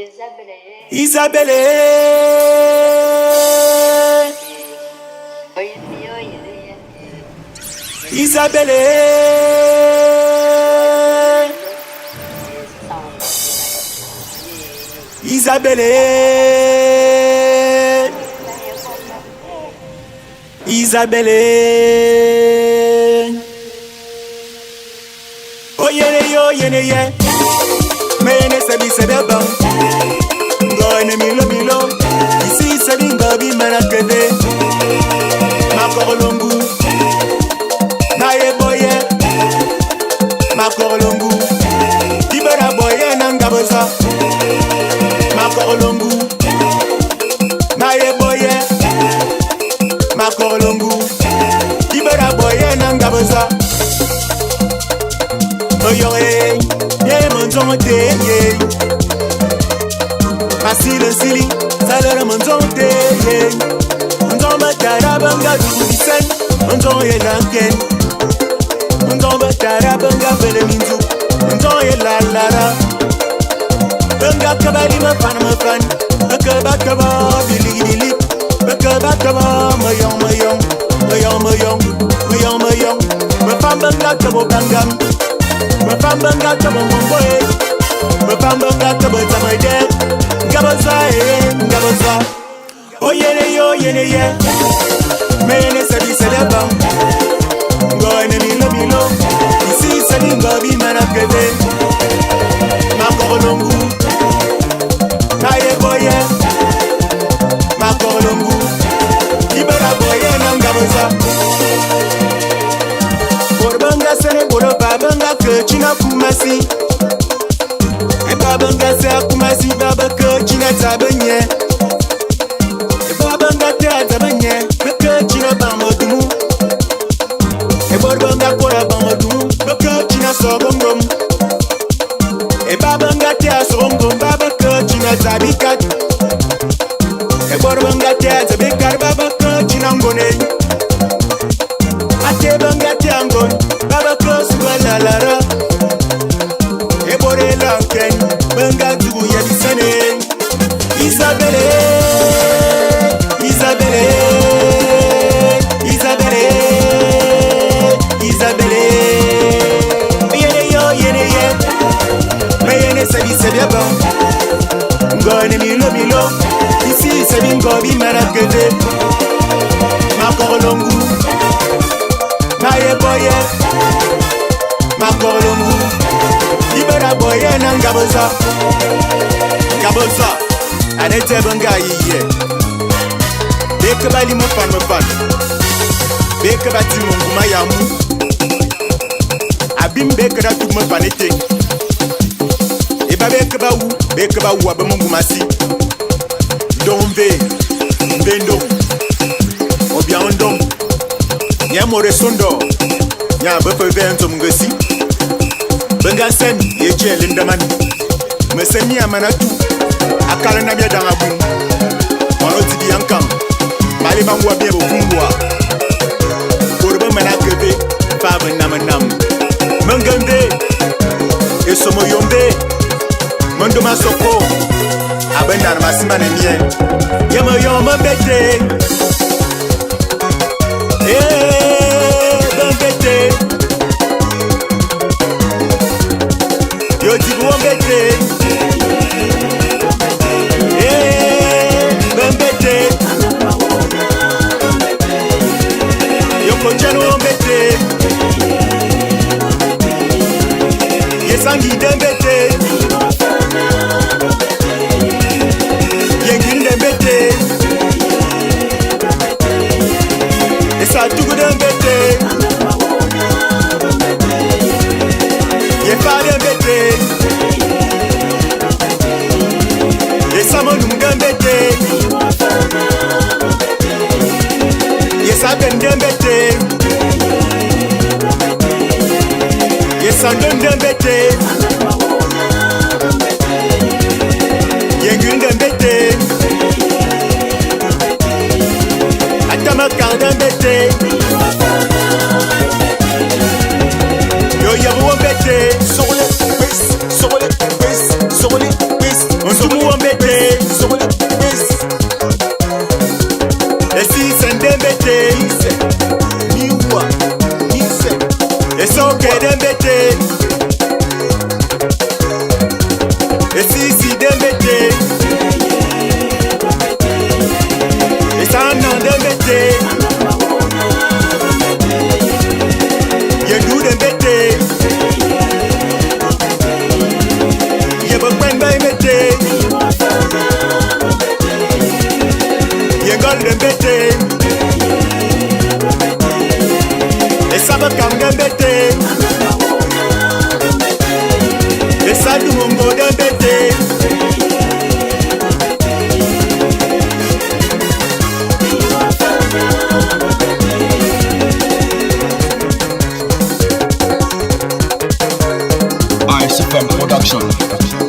Isabelle, Isabelle, Isabelle, Isabelle. Oh yeah, yo, yeah. Mene sabi sebeba. Ngoine milo. Isi sabi ngabi manakede. Makorolongu. Naye boye. Makorolongu. Ibera boye nangaboza. Makorolongu. Naye boye. Makorolongu. Ibera boye nangaboza. Oyo ye monzonte ye. Masile sili salera monzonte ye. Monzomba tarabanga dubisen. Monzon ye lanken. Monzomba tarabanga bele minzu. Monzon ye la lara. Benga kabali mafan. Bakaba bili. Bakaba mayong. Mafamba kabo bangam. Mafamba kabo mboye. Mafamba kabo tamade. Gabaza. Oh yeah. Mene sabi seleba. Ngoine milo. Isi sabi ngabi manakede. Makorolongu. Naye boye. Makorolongu. Ibera boye nangabaza. Borbanga sene bolo babanga ke china kumasi. E babanga se kumasi baba ke china tabanye. E babanga te tabanye ke china bamodumu. E borbanga kora bamodumu ke china sogongom. E babanga te asongom baba ke china tabikat. E borbanga te tabikat baba ke china ngone. Ate banga te angon baba ke suwa lara. E bore lanken banga dugu ya bisane. Isabelle. Yene. Mene sabi sebeba. Ngoine milo. Isi sabi ngobi manakede. Makorolongu. Naye boye. Makorolongu. Ibera boye nangaboza. Gaboza. Anete banga yiye. Beke bali mofan. Beke bati munguma yamu. Abim beke da tuma panete. Eba beke ba wu abamunguma si. Mbendo. Obia ondom. Nya more sondo. Nya bepe vento mungesi. Benga sen yeje lindaman. Meseni amanatu. Akala na bia danga bu. Ono tibi ankam. Mali bangwa bia bo kungwa. Korba manakebe. Fava namanam. Mangande. Esomo yombe. Mando masoko. Abenda na masimane mie. Yama bete. Bambete. Yo tibu bete. Bambete. Yo konjano bete. Yesangi dembete. Yengin dembete. Esa tugu dembete. Yefa dembete. Yesamonu dembete. Yesaben dembete. Yesandon dembete. Yengun dembete. Atamakar dembete. Production.